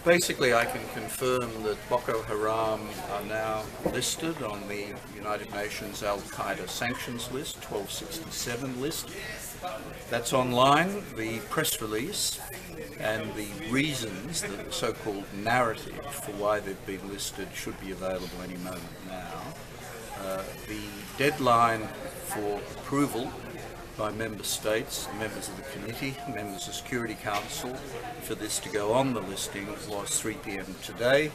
Basically, I can confirm that Boko Haram are now listed on the United Nations Al-Qaeda Sanctions list, 1267 list. That's online. The press release and the reasons, the so-called narrative for why they've been listed should be available any moment now. The deadline for approval by member states, members of the committee, members of Security Council for this to go on the listing was 3 p.m. today.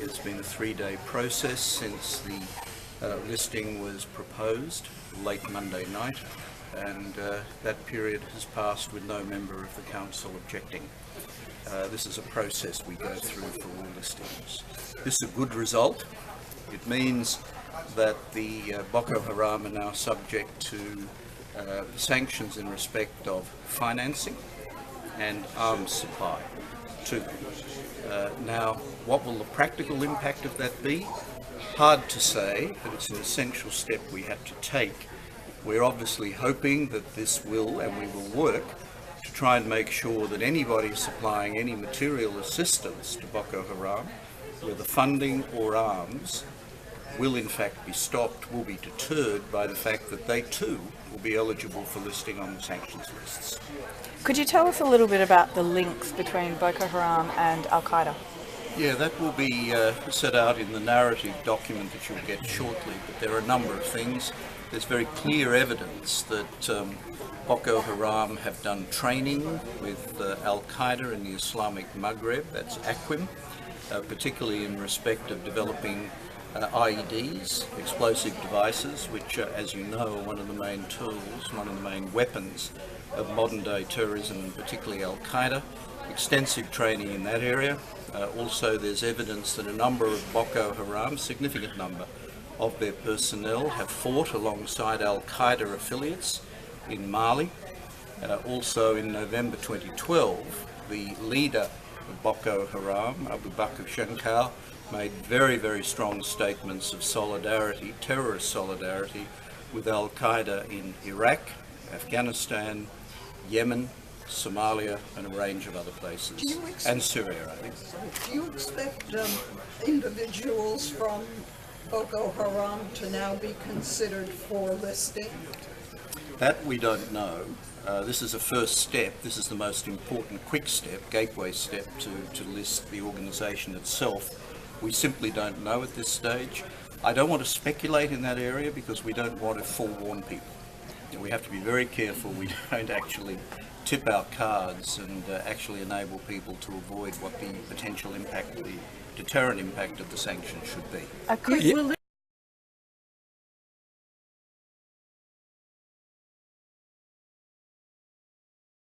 It's been a 3-day process since the listing was proposed late Monday night, and that period has passed with no member of the council objecting. This is a process we go through for all listings. This is a good result. It means that the Boko Haram are now subject to sanctions in respect of financing and arms supply too. Now, what will the practical impact of that be? Hard to say, but it's an essential step we have to take. We're obviously hoping that this will, and we will work to try and make sure that anybody supplying any material assistance to Boko Haram, whether funding or arms, will in fact be stopped, will be deterred by the fact that they too will be eligible for listing on the sanctions lists. Could you tell us a little bit about the links between Boko Haram and Al-Qaeda? Yeah, that will be set out in the narrative document that you'll get shortly, but there are a number of things. There's very clear evidence that Boko Haram have done training with Al-Qaeda in the Islamic Maghreb, that's AQUIM, particularly in respect of developing IEDs, explosive devices, which, as you know, are one of the main tools, one of the main weapons of modern-day terrorism, and particularly Al-Qaeda. Extensive training in that area. Also, there's evidence that a number of Boko Haram, significant number of their personnel, have fought alongside Al-Qaeda affiliates in Mali. Also, in November 2012, the leader of Boko Haram, Abu Bakr Shankar, made very, very strong statements of solidarity, terrorist solidarity, with Al-Qaeda in Iraq, Afghanistan, Yemen, Somalia, and a range of other places, and Syria, I think. Do you expect individuals from Boko Haram to now be considered for listing? That we don't know. This is a first step. This is the most important quick step, gateway step to list the organisation itself. We simply don't know at this stage. I don't want to speculate in that area because we don't want to forewarn people. We have to be very careful we don't actually tip our cards and actually enable people to avoid what the potential impact, the deterrent impact of the sanctions should be.